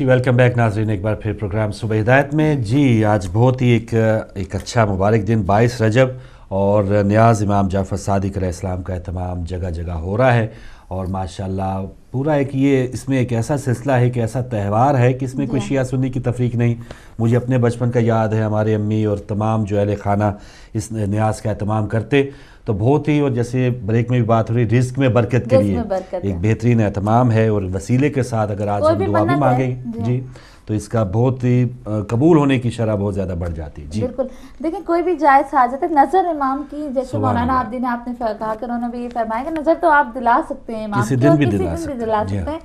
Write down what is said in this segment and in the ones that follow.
जी welcome back नाजरीन, एक बार फिर प्रोग्राम सुबह हिदायत में। जी आज बहुत ही एक अच्छा मुबारक दिन 22 रजब और नियाज़ इमाम जाफ़र सादिक अलैहिस्सलाम का एहतमाम जगह जगह हो रहा है और माशाल्लाह पूरा एक ये इसमें एक ऐसा सिलसिला है कि ऐसा त्यौहार है कि इसमें कोई शिया सुन्नी की तफरीक नहीं। मुझे अपने बचपन का याद है, हमारे अम्मी और तमाम जो अहले खाना इस न्याज का एहतमाम करते तो बहुत ही, और जैसे ब्रेक में भी बात हो रही, रिस्क में बरकत के लिए एक बेहतरीन एहतमाम है और वसीले के साथ अगर आज हम दुआ भी मांगेंगे जी तो इसका बहुत ही कबूल होने की शरह बहुत ज़्यादा बढ़ जाती है। जी बिल्कुल, देखिए कोई भी जायज़ हाजत है, नज़र इमाम की, जैसे मौलाना आब्दी ने आपने कहा कि उन्होंने भी ये फरमाया कि नज़र तो आप दिला सकते हैं इमाम किसी दिन भी दिला सकते हैं।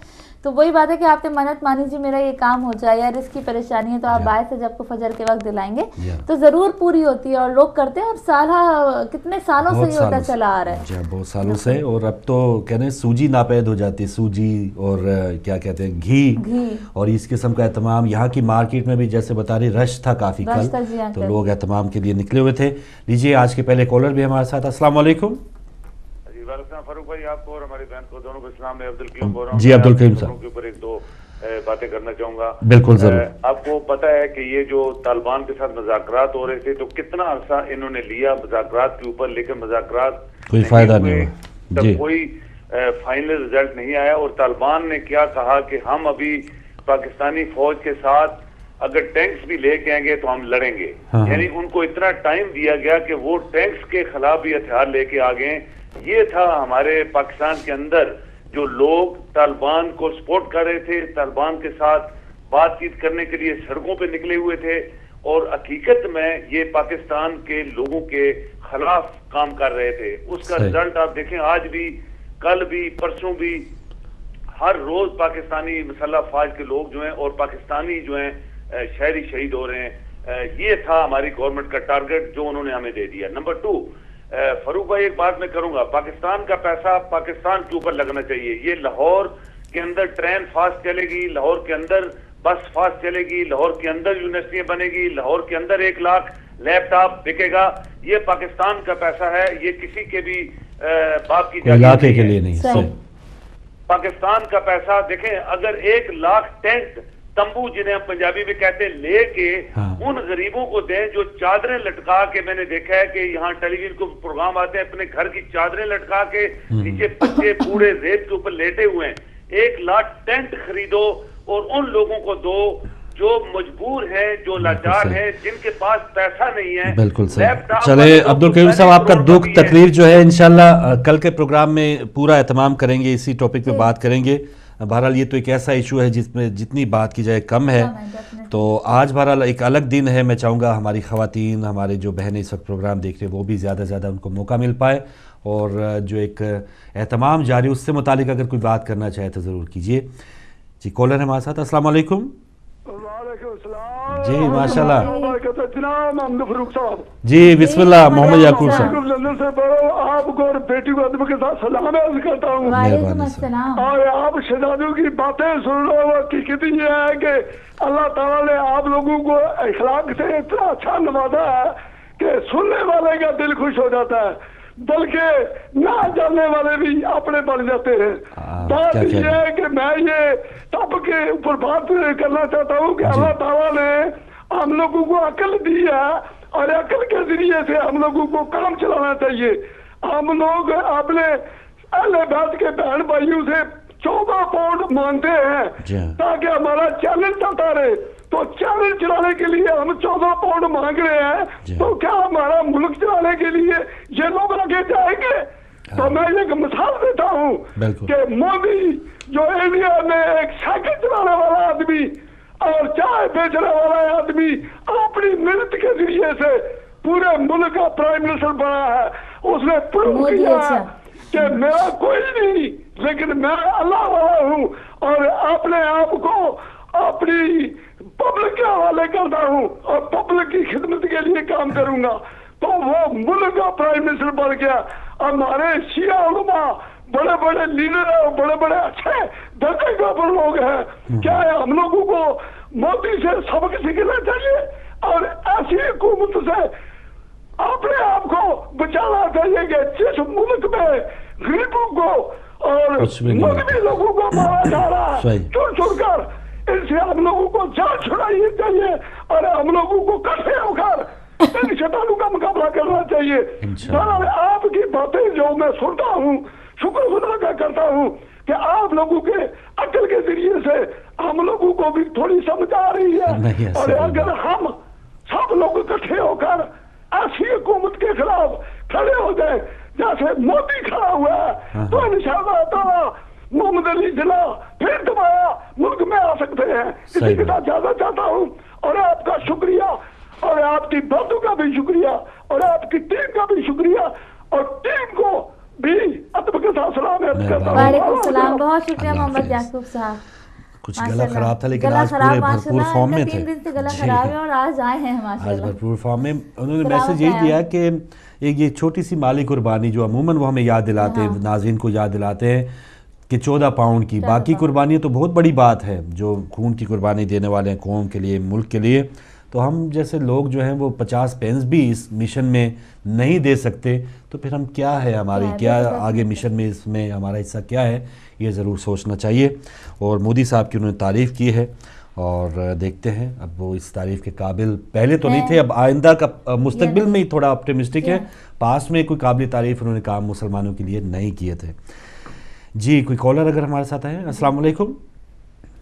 तो वही बात है कि आपने मन्नत मानी जी मेरा ये काम हो जाए या इसकी परेशानी है तो आप बाय से जब को फजर के वक्त दिलाएंगे तो ज़रूर पूरी होती है और लोग करते हैं और कितने सालों से ये होता चला आ रहा है। बहुत सालों से, और अब तो कहते हैं सूजी नापैद हो जाती है, सूजी और क्या कहते हैं घी और इस किस्म का एहतमाम यहाँ की मार्केट में भी जैसे बता रही रश था काफ़ी कल, तो लोग एहतमाम के लिए निकले हुए थे। लीजिए आज के पहले कॉलर भी हमारे साथ। अस्सलाम वालेकुम। फारूक भाई आपको और हमारी बहन को दोनों को इस्लाम में अब्दुल करीम बोल रहा हूं। जी अब्दुल करीम साहब के ऊपर एक दो बातें करना चाहूंगा। बिल्कुल जरूर। आपको पता है कि ये जो तालिबान के साथ मज़ाकरात हो रहे थे तो कितना अरसा इन्होंने लिया मज़ाकरात के ऊपर, लेकिन मज़ाकरात कोई फायदा नहीं हुआ जी, कोई फाइनल रिजल्ट नहीं आया। और तालिबान ने क्या कहा कि हम अभी पाकिस्तानी फौज के साथ अगर टैंक्स भी लेके आएंगे तो हम लड़ेंगे। यानी उनको इतना टाइम दिया गया कि वो टैंक्स के खिलाफ भी हथियार लेके आ गए। ये था हमारे पाकिस्तान के अंदर जो लोग तालिबान को सपोर्ट कर रहे थे, तालिबान के साथ बातचीत करने के लिए सड़कों पे निकले हुए थे, और हकीकत में ये पाकिस्तान के लोगों के खिलाफ काम कर रहे थे। उसका रिजल्ट आप देखें, आज भी, कल भी, परसों भी, हर रोज पाकिस्तानी मुसल्लह फौज के लोग जो हैं और पाकिस्तानी जो हैं शहरी शहीद हो रहे हैं। ये था हमारी गवर्नमेंट का टारगेट जो उन्होंने हमें दे दिया। नंबर 2, फरूक भाई एक बात मैं करूंगा, पाकिस्तान का पैसा पाकिस्तान के ऊपर लगना चाहिए। ये लाहौर के अंदर ट्रेन फास्ट चलेगी, लाहौर के अंदर बस फास्ट चलेगी, लाहौर के अंदर यूनिवर्सिटियां बनेगी, लाहौर के अंदर 1 लाख लैपटॉप बिकेगा। ये पाकिस्तान का पैसा है, ये किसी के भी बाप की इलाके के लिए नहीं। पाकिस्तान का पैसा देखें, अगर 1 लाख टेंट तंबू जिन्हें हम पंजाबी में कहते हैं लेके उन गरीबों को दें जो चादरें लटका के, मैंने देखा है कि यहाँ टेलीविजन को प्रोग्राम आते हैं, अपने घर की चादरें लटका के नीचे बच्चे बूढ़े रेत के ऊपर लेटे हुए हैं। 1 लाख टेंट खरीदो और उन लोगों को दो जो मजबूर हैं, जो लाचार हैं, जिनके पास पैसा नहीं है। बिल्कुल सही। चले अब्दुल करीम साहब, आपका दुख तकलीफ जो है इंशाल्लाह कल के प्रोग्राम में पूरा एहतमाम करेंगे, इसी टॉपिक पे बात करेंगे। बहरहाल ये तो एक ऐसा इशू है जिसमें जितनी बात की जाए कम है। तो आज बहरहाल एक अलग दिन है, मैं चाहूँगा हमारी ख़वातीन, हमारे जो बहनें इस वक्त प्रोग्राम देख रहे हैं वो भी ज़्यादा से ज़्यादा उनको मौका मिल पाए और जो एक एहतमाम जारी उससे मुतालिक अगर कोई बात करना चाहे तो ज़रूर कीजिए। जी कॉलर है हमारे साथ। अस्सलाम वालेकुम। जी माशाल्लाह जी, बिस्मिल्लाह। मोहम्मद याकूब साहब आपको और बेटी को अदब के साथ सलाम अर्ज करता हूँ और आप शहजादियों की बातें सुन लो। हकीकत ये है कि अल्लाह ताला ने आप लोगों को अखलाक से इतना अच्छा नवाजा है कि सुनने वाले का दिल खुश हो जाता है, बल्कि ना जानने वाले भी अपने बन जाते हैं। बात यह है कि मैं ये टॉपिक के ऊपर बात करना चाहता हूँ कि अल्लाह ताला ने हम लोगों को अकल दी है और अकल के जरिए से हम लोगों को काम चलाना चाहिए। हम लोग अपने अहले बैत के बहन भाइयों से 14 पाउंड मांगते हैं ताकि हमारा चैनल चलता रहे। तो चैनल चलाने के लिए हम 14 पाउंड मांग रहे हैं, तो क्या हमारा मुल्क चलाने के लिए ये लोग आगे जाएंगे? तो मैं एक मिसाल देता हूँ कि मोदी जो इंडिया में एक साइकिल चलाने वाला आदमी और चाय बेचने वाला आदमी अपनी मेहनत के जरिए से पूरे मुल्क का प्राइम मिनिस्टर बना है। उसने प्रूव किया कि मेरा कोई नहीं, लेकिन मैं अल्लाह वाला हूँ और अपने आप को अपनी पब्लिक के हवाले करता हूँ और पब्लिक की खिदमत के लिए काम करूंगा। तो वो मुल्क का प्राइम मिनिस्टर बन गया। हमारे शिया उलमा बड़े बड़े लीडर और बड़े बड़े अच्छे दर्जे के ऊपर लोग हैं। क्या हम लोगों को मोदी से सबक सीखना चाहिए और ऐसी हुकूमत से अपने आप को बचाना चाहिए कि जिस मुल्क में गरीबों को और मजहबी लोगों को मारा जा रहा है चुन चुन कर, इनसे हम लोगों को जान छुड़ानी चाहिए और हम लोगों को इकट्ठे होकर इन शैतानों का मुकाबला करना चाहिए। आपकी बातें जो मैं सुनता हूँ, शुक्र खुदा का करता हूँ कि आप लोगों के अकल के जरिए से हम लोगों को भी थोड़ी समझ आ रही है। और अगर हम सब लोग इकट्ठे होकर ऐसी हुकूमत के खिलाफ खड़े हो जाए जैसे मोदी खड़ा हुआ है, तो इंशाअल्लाह ताला मोहम्मद अली जिला फिर दोबारा मुल्क में आ सकते हैं। इसी के साथ ज्यादा चाहता हूँ और आपका शुक्रिया और आपकी बातों का भी शुक्रिया और आपकी टीम का भी शुक्रिया और टीम को भी अदब के साथ सलाम करता हूं। वालेकुम सलाम, बहुत शुक्रिया मोहम्मद याकूब साहब। कुछ गला खराब था लेकिन आज पूरे भरपूर फॉर्म में थे। 3 दिन से गला खराब है और आज आए हैं माशाल्लाह। आज भरपूर फॉर्म में। उन्होंने मैसेज यही दिया कि एक ये छोटी सी माली कुर्बानी जो अमूमन वो हमें याद दिलाते हैं, नाज़रीन को याद दिलाते हैं कि 14 पाउंड की, बाकी कुर्बानी तो बहुत बड़ी बात है जो खून की कुर्बानी देने वाले हैं कौम के लिए, मुल्क के लिए। तो हम जैसे लोग जो हैं वो 50 पेंस भी इस मिशन में नहीं दे सकते, तो फिर हम क्या है हमारी क्या आगे मिशन में इसमें हमारा हिस्सा क्या है, ये ज़रूर सोचना चाहिए। और मोदी साहब की उन्होंने तारीफ़ की है और देखते हैं अब वो इस तारीफ़ के काबिल पहले तो नहीं थे, अब आइंदा का मुस्तकबिल में ही थोड़ा ऑप्टिमिस्टिक है। पास में कोई काबिल तारीफ़ उन्होंने काम मुसलमानों के लिए नहीं किए थे। जी कोई कॉलर अगर हमारे साथ आए। अस्सलाम वालेकुम।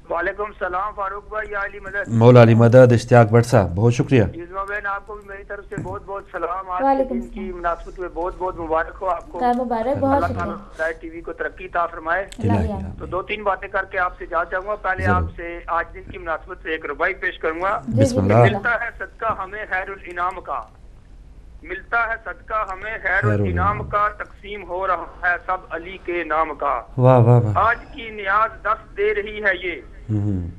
वालेकुम सलाम फारूक भाई, या अली मदद। मौला अली मदद, इश्तियाक भट्ट साहब बहुत शुक्रिया। युज़मा बहन आपको भी मेरी तरफ से बहुत बहुत सलाम। आज के दिन की मुनासबत में बहुत बहुत मुबारक हो आपको। मुबारक, बहुत शुक्रिया। टीवी को तरक्की ता फरमाए। तो 2-3 बातें करके आपसे जा चाहूंगा। पहले आपसे आज दिन की मुनासबत से एक रुबाई पेश करूंगा। मिलता है सदका हमें खैरुल इनाम का, मिलता है सदका हमें खैरुल इनाम का, तकसीम हो रहा है सब अली के नाम का। वाह वाह वाह। आज की नियाज 10 दे रही है ये,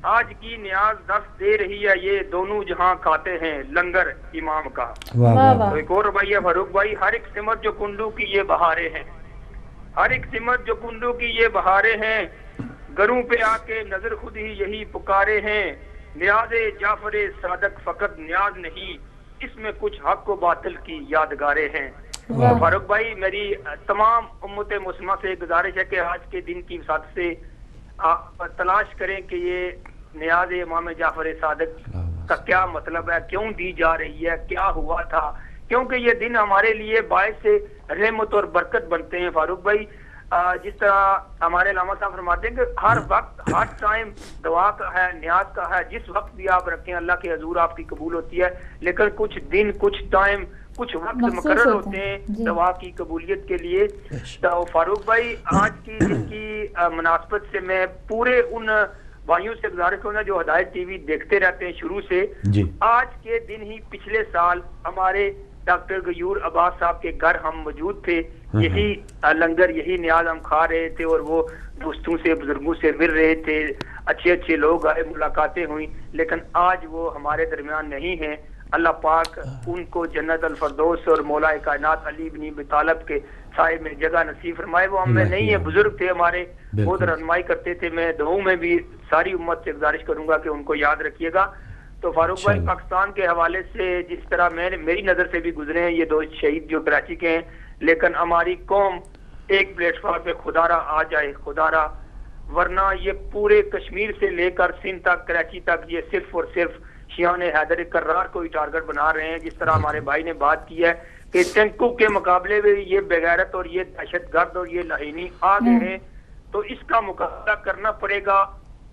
आज की नियाज 10 दे रही है ये, दोनों जहां खाते हैं लंगर इमाम का। तो एक और रवैया फारूक भाई, हर एक सिमत जो कुंडू की ये बहारे हैं, हर एक सिमत जो कुंडू की ये बहारे हैं, घरों पे आके नजर खुद ही यही पुकारे हैं, नियाज़े जाफरे सादक फकत नियाज नहीं, इसमें कुछ हक व बातिल की यादगारें हैं। तो फारूक भाई मेरी तमाम उम्मत मुस्लिमा से गुजारिश है कि आज के दिन की वसात से आप तलाश करें कि ये नियाज़ इमाम जाफर सादिक का क्या मतलब है, क्यों दी जा रही है, क्या हुआ था, क्योंकि ये दिन हमारे लिए बायस से रहमत और बरकत बनते हैं। फारूक भाई जिस तरह हमारे अल्लामा साहब फरमाते हैं कि हर वक्त हर टाइम दुआ का है, न्याज का है, जिस वक्त भी आप रखें अल्लाह के हजूर आपकी कबूल होती है। लेकिन कुछ दिन, कुछ टाइम, कुछ वक्त मुकर्रर होते हैं दुआ की कबूलियत के लिए। तो फारूक भाई आज की दिन की मुनासबत से मैं पूरे उन भाइयों से गुजारिश करूंगा जो हिदायत टीवी देखते रहते हैं शुरू से। आज के दिन ही पिछले साल हमारे डॉक्टर गयूर अब्बास साहब के घर हम मौजूद थे, यही लंगर, यही न्याज हम खा रहे थे और वो दोस्तों से, बुजुर्गों से मिल रहे थे, अच्छे अच्छे लोग आए, मुलाकातें हुई। लेकिन आज वो हमारे दरमियान नहीं है। अल्लाह पाक उनको जन्नत अल फरदौस और मौलाए कायनात अली इब्न अबी तालिब के साए में जगह नसीब फरमाए। वो हमें नहीं है, बुजुर्ग थे हमारे, बहुत रहनुमाई करते थे। मैं दुआओं में भी सारी उम्मत से गुजारिश करूंगा कि उनको याद रखिएगा। तो फारूक भाई पाकिस्तान के हवाले से जिस तरह मेरी नजर से भी गुजरे हैं ये 2 शहीद जो कराची के हैं, लेकिन हमारी कौम एक प्लेटफॉर्म पे खुदारा आ जाए, खुदारा, वरना ये पूरे कश्मीर से लेकर सिंध तक, कराची तक ये सिर्फ और सिर्फ शियान हैदर कर्रार को ही टारगेट बना रहे हैं। जिस तरह हमारे भाई ने बात की है कि टेंकू के मुकाबले में ये बेगैरत और ये दहशतगर्द और ये लाहीनी आ गए हैं, तो इसका मुकाबला करना पड़ेगा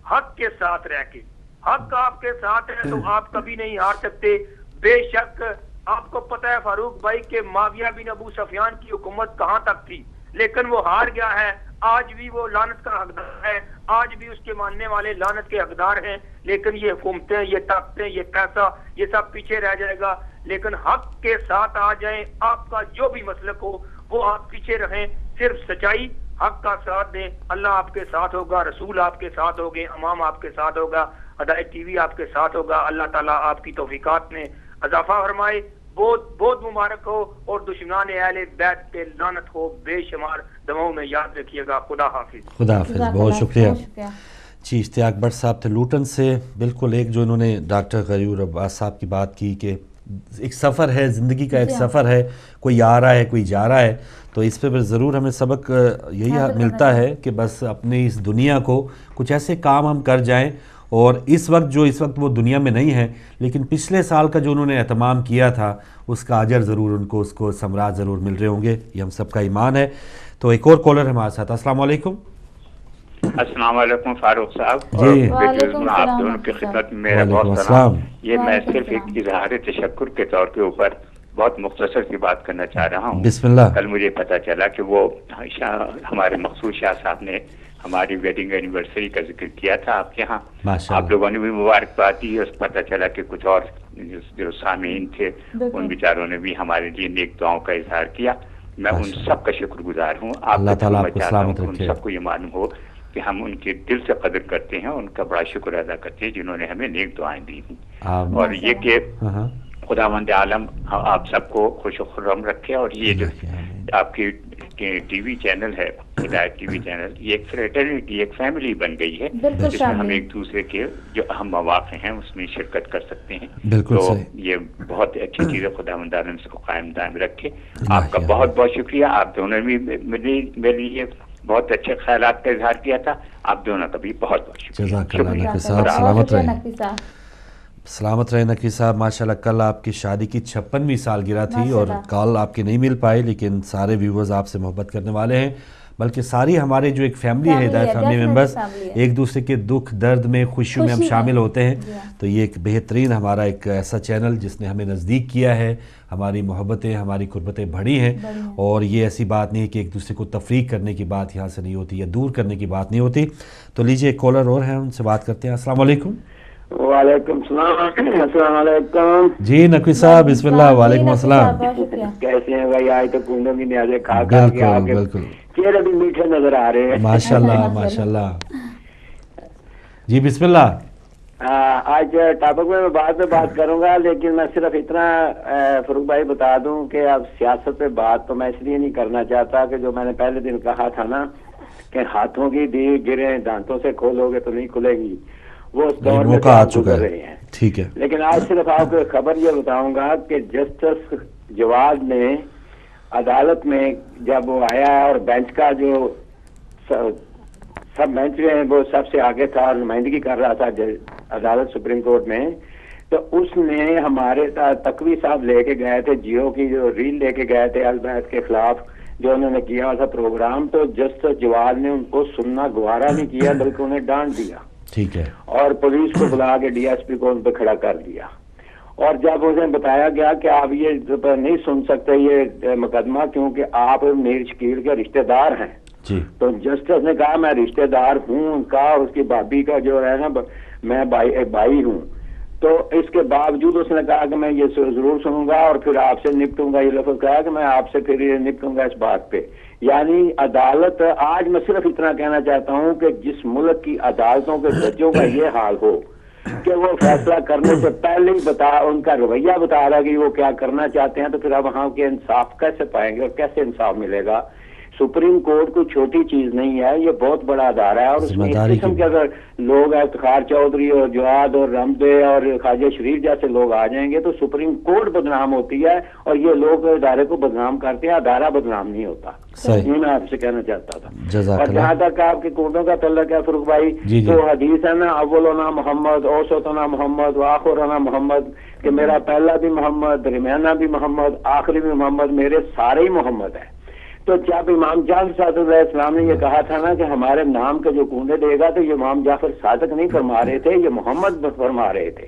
हक के साथ रह के। हक आपके साथ है तो आप कभी नहीं हार सकते। बेशक आपको पता है फारूक भाई के माविया बिन अबू सफियान की हुकूमत कहां तक थी, लेकिन वो हार गया है। आज भी वो लानत का हकदार है, आज भी उसके मानने वाले लानत के हकदार हैं। लेकिन ये हुकूमतें, ये ताकतें, ये पैसा, ये सब पीछे रह जाएगा। लेकिन हक के साथ आ जाएं, आपका जो भी मसलक हो वो आप पीछे रहें, सिर्फ सच्चाई हक का साथ दें, अल्लाह आपके साथ होगा, रसूल आपके साथ होंगे, इमाम आपके साथ होगा, हिदायत टीवी आपके साथ होगा। अल्लाह ताला आपकी तौफीकात में इजाफा फरमाए। बहुत बहुत मुबारक हो और दुश्मनान अहले बैत पे लानत हो बेशुमार। दुआओं में याद रखिएगा। खुदा हाफिज। खुदा हाफिज। बहुत शुक्रिया जी। इश्तियाक भट्ट साहब थे लूटन से। बिल्कुल एक जो इन्होंने डॉक्टर गयूर अब्बास साहब की बात की कि एक सफ़र है, ज़िंदगी का एक सफ़र है, कोई आ रहा है, कोई जा रहा है। तो इस पर ज़रूर हमें सबक यही मिलता है कि बस अपनी इस दुनिया को कुछ ऐसे काम हम कर जाएं اور اس وقت وہ دنیا میں نہیں ہے، لیکن پچھلے سال کا جو انہوں نے اہتمام کیا تھا اس کا اجر ضرور ان کو، اس کو ثمرات ضرور مل رہے ہوں گے، یہ ہم سب کا ایمان ہے۔ تو ایک اور کالر ہمارے ساتھ۔ السلام علیکم۔ السلام علیکم فاروق صاحب، جی آپ دونوں کی خدمت میں میرا بہت سلام۔ یہ میں صرف ایک اظہار تشکر کے طور کے اوپر بہت مختصر سی بات کرنا چاہ رہا ہوں۔ بسم اللہ۔ کل مجھے پتا چلا کہ وہ ہمارے مقصود شاہ صاحب نے ہماری ویڈنگ اینیورسری کا ذکر کیا تھا آپ کے ہاں، آپ لوگوں نے بھی مبارکباد دی، اور پتا چلا کہ کچھ اور جو سامعین تھے ان بیچاروں نے بھی ہمارے لیے نیک دعاؤں کا اظہار کیا۔ میں ان سب کا شکر گزار ہوں، اللہ تعالیٰ آپ کو سلامت ان رکھے۔ سب کو یہ معلوم ہو کہ ہم ان کے دل سے قدر کرتے ہیں، ان کا بڑا شکر ادا کرتے ہیں جنہوں نے ہمیں نیک دعائیں دی ہیں، اور یہ کہ خداوند عالم آپ سب کو خوش و خرم رکھے۔ اور یہ جو آپ کی ٹی وی چینل ہے، ہدایت ٹی وی چینل، یہ ایک فریٹرنیٹی، ایک فیملی بن گئی ہے جس میں ہم ایک دوسرے کے جو اہم مواقع ہیں اس میں شرکت کر سکتے ہیں۔ تو یہ بہت اچھی چیز ہے، خداوند عالم اس کو قائم دائم رکھے۔ آپ کا بہت بہت شکریہ، آپ دونوں نے میرے لیے بہت اچھے خیالات کا اظہار کیا تھا، آپ دونوں کا بھی بہت بہت شکریہ۔ جزاک اللہ نقوی صاحب، سلامت رہے نقوی صاحب۔ ماشاءاللہ کل آپ کی شادی کی 56ویں سالگرہ تھی، اور کال آپ کی نہیں مل پائی، لیکن سارے ویورز آپ سے محبت کرنے والے ہیں، بلکہ ساری ہمارے جو ایک فیملی ہے، ہدایت فیملی ممبرز، ایک دوسرے کے دکھ درد میں خوشیوں میں ہم شامل ہوتے ہیں۔ تو یہ ایک بہترین ہمارا ایک ایسا چینل جس نے ہمیں نزدیک کیا ہے، ہماری محبتیں، ہماری قربتیں بڑھی ہیں، اور یہ ایسی بات نہیں ہے کہ ایک دوسرے کو تفریق کرنے کی بات یہاں سے نہیں ہوتی یا دور کرنے کی بات نہیں ہوتی۔ تو لیجئے ایک کالر اور ہیں، ان سے بات کرتے ہیں۔ السلام علیکم۔ وعلیکم السلام۔ السلام علیکم جی نقوی صاحب، بسم اللہ۔ وعلیکم السلام۔ کیسے ہیں بھائی؟ آج تو کنڈوں کی نیازیں کھا کھا کے آگے چہرے بھی میٹھے نظر آ رہے ہیں، ماشاءاللہ ماشاءاللہ۔ جی بسم اللہ۔ آج ٹاپک میں بعد میں بات کروں گا، لیکن میں صرف اتنا فاروق بھائی بتا دوں کہ اب سیاست پہ بات تو میں اس لیے نہیں کرنا چاہتا کہ جو میں نے پہلے دن کہا تھا نا کہ ہاتھوں کی دی گریں دانتوں سے کھولو گے تو نہیں کھلے گی، وہ اس دور میں گزر رہے ہیں۔ ٹھیک ہے، لیکن آج صرف آپ کو خبر یہ بتاؤں گا کہ جسٹس جواد نے عدالت میں جب وہ آیا اور بینچ کا جو سب بینچ میں وہ سب سے آگے تھا، نمائندگی کر رہا تھا عدالت سپریم کورٹ میں، تو اس نے ہمارے تقوی صاحب لے کے گئے تھے، جیو کی جو ریل لے کے گئے تھے البیت کے خلاف جو انہوں نے کیا تھا پروگرام، تو جسٹس جواد نے ان کو سننا گوارا نہیں کیا بلکہ انہیں ڈانٹ دیا، ٹھیک ہے، اور پولیس کو بلا کے ڈی ایس پی کو ان پہ کھڑا کر دیا۔ اور جب انہیں بتایا گیا کہ آپ یہ نہیں سن سکتے یہ مقدمہ کیونکہ آپ میر شکیل کے رشتہ دار ہیں، تو جسٹس نے کہا میں رشتہ دار ہوں ان کا، اور اس کی بھابھی کا جو ہے نا میں بھائی ہوں، تو اس کے باوجود اس نے کہا کہ میں یہ ضرور سنوں گا اور پھر آپ سے نپٹوں گا، یہ لفظ کہا کہ میں آپ سے پھر یہ نپٹوں گا اس بات پہ۔ یعنی عدالت، آج میں صرف اتنا کہنا چاہتا ہوں کہ جس ملک کی عدالتوں کے ججوں کا یہ حال ہو کہ وہ فیصلہ کرنے سے پہلے ہی ان کا رویہ بتا رہا کہ وہ کیا کرنا چاہتے ہیں، تو پھر اب وہاں کے انصاف کیسے پائیں گے اور کیسے انصاف ملے گا؟ سپریم کورٹ کوئی چھوٹی چیز نہیں ہے، یہ بہت بڑا ادارہ ہے، اور اس میں اس قسم کے اگر لوگ ہیں افتخار چودھری اور جواد اور رمدے اور خواجہ شریف جیسے لوگ آ جائیں گے تو سپریم کورٹ بدنام ہوتی ہے، اور یہ لوگ ادارے کو بدنام کرتے ہیں، ادارہ بدنام نہیں ہوتا۔ یہ میں آپ سے کہنا چاہتا تھا۔ اور جہاں تک آپ کے کوٹوں کا تعلق ہے فاروق بھائی، تو حدیث ہے نا اولنا محمد اوسطنا محمد وآخرنا محمد، کہ میرا پہلا بھی محمد، درمیانہ بھی محمد، آخری بھی محمد، میرے سارے ہی محمد ہیں۔ تو جب امام جعفر صادق علیہ السلام نے یہ کہا تھا نا کہ ہمارے نام کے جو کنڈے دے گا، تو یہ امام جعفر صادق نہیں فرما رہے تھے، یہ محمد فرما رہے تھے۔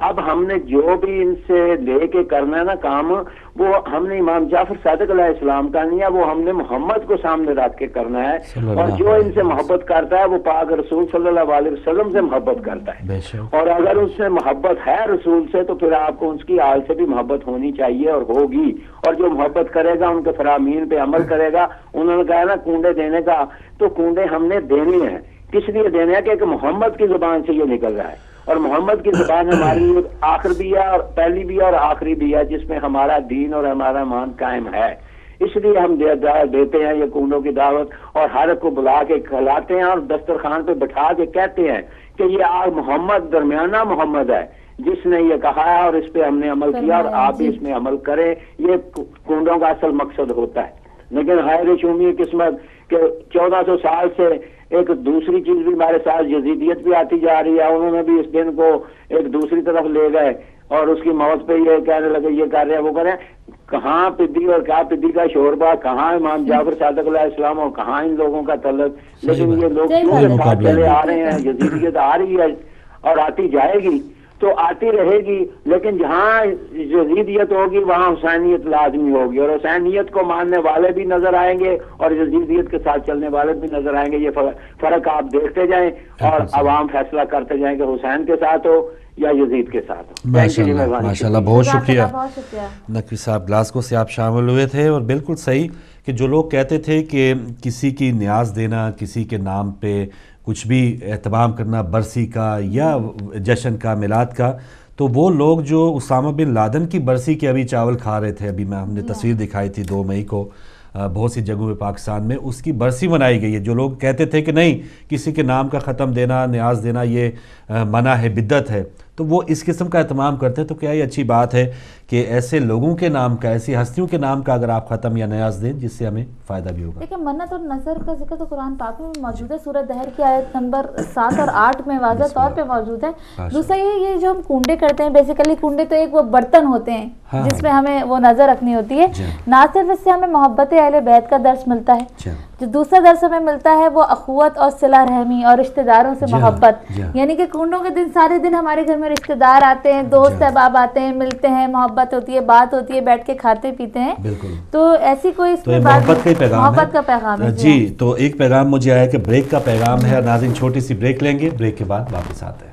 اب ہم نے جو بھی ان سے لے کے کرنا ہے نا کام، وہ ہم نے امام جعفر صادق علیہ السلام کا نہیں ہے، وہ ہم نے محمد کو سامنے رکھ کے کرنا ہے، اور جو ان سے محبت کرتا ہے وہ پاک رسول صلی اللہ علیہ وسلم سے محبت کرتا ہے، اور اگر اس سے محبت ہے رسول سے تو پھر آپ کو اس کی آل سے بھی محبت ہونی چاہیے اور ہوگی، اور جو محبت کرے گا ان کے فرامین پہ عمل کرے گا۔ انہوں نے کہا نا کنڈے دینے کا، تو کنڈے ہم نے دینے ہیں، کس لیے دینے ہیں کہ محمد کی زبان سے یہ نکل رہا ہے، اور محمد کی زبان ہماری آخر بھی ہے اور پہلی بھی ہے اور آخری بھی ہے، جس میں ہمارا دین اور ہمارا ایمان قائم ہے۔ اس لیے ہم دیتے ہیں یہ کنڈوں کی دعوت، اور ہر ایک کو بلا کے کھلاتے ہیں اور دسترخوان پہ بٹھا کے کہتے ہیں کہ یہ محمد درمیانہ محمد ہے جس نے یہ کہا ہے، اور اس پہ ہم نے عمل کیا، اور آپ بھی اس میں عمل کریں۔ یہ کنڈوں کا اصل مقصد ہوتا ہے۔ لیکن خیر شومی قسمت کہ 1400 سال سے ایک دوسری چیز بھی ہمارے ساتھ یزیدیت بھی آتی جا رہی ہے. انہوں نے بھی اس دن کو ایک دوسری طرف لے گئے اور اس کی موت پہ یہ کہنے لگے یہ کر رہے ہیں وہ کر رہے ہیں. کہاں پدی اور کیا پدی کا شوربہ, کہاں امام جعفر صادق علیہ السلام اور کہاں ان لوگوں کا طلب. لیکن یہ لوگ کیوں ساتھ چلے آ رہے ہیں. یزیدیت آ رہی ہے اور آتی جائے گی تو آتی رہے گی, لیکن جہاں یزیدیت ہوگی وہاں حسینیت لازمی ہوگی, اور حسینیت کو ماننے والے بھی نظر آئیں گے اور یزیدیت کے ساتھ چلنے والے بھی نظر آئیں گے. یہ فرق آپ دیکھتے جائیں اور عوام فیصلہ کرتے جائیں کہ حسین کے ساتھ ہو یا یزید کے ساتھ ہو. ماشاءاللہ, بہت شکریہ نقوی صاحب. گلاسگو سے آپ شامل ہوئے تھے, اور بالکل صحیح کہ جو لوگ کہتے تھے کہ کسی کی نیاز دینا, کسی کے نام پہ کچھ بھی اہتمام کرنا, برسی کا یا جشن کا, میلاد کا, تو وہ لوگ جو اسامہ بن لادن کی برسی کے ابھی چاول کھا رہے تھے, ابھی ہم نے تصویر دکھائی تھی 2 مئی کو بہت سی جگہوں میں پاکستان میں اس کی برسی منائی گئی ہے. جو لوگ کہتے تھے کہ نہیں کسی کے نام کا ختم دینا, نیاز دینا یہ منع ہے, بدعت ہے, تو وہ اس قسم کا اہتمام کرتے ہیں. تو کیا یہ اچھی بات ہے کہ ایسے لوگوں کے نام کا, ایسی ہستیوں کے نام کا اگر آپ ختم یا نیاز دیں جس سے ہمیں فائدہ بھی ہوگا. دیکھیں منت اور نظر کا ذکر تو قرآن پاک میں موجود ہے, سورہ دہر کی آیت نمبر 7 اور 8 میں واضح طور پہ موجود ہے. دوسرا یہ جو ہم کنڈے کرتے ہیں, بیسیکلی کنڈے تو ایک وہ برتن ہوتے ہیں جس میں ہمیں وہ نظر رکھنی ہوتی ہے. نہ صرف اس سے ہمیں محبت اہل بیت کا درس ملتا ہے, جو دوسرا درس ہمیں ملتا ہے وہ اخوت اور صلہ رحمی اور رشتہ داروں سے محبت. یعنی کہ کنڈوں کے دن سارے دن ہمارے گھر میں رشتہ دار آتے ہیں, دوست احباب آتے ہیں, ملتے ہیں, محبت ہوتی ہے, بات ہوتی ہے, بیٹھ کے کھاتے پیتے ہیں. تو ایسی کوئی اس میں محبت کا پیغام ہے. جی, تو ایک پیغام مجھے آیا کہ بریک کا پیغام ہے. ناظرین چھوٹی سی بریک لیں گے, بریک کے بعد واپس آتے ہیں.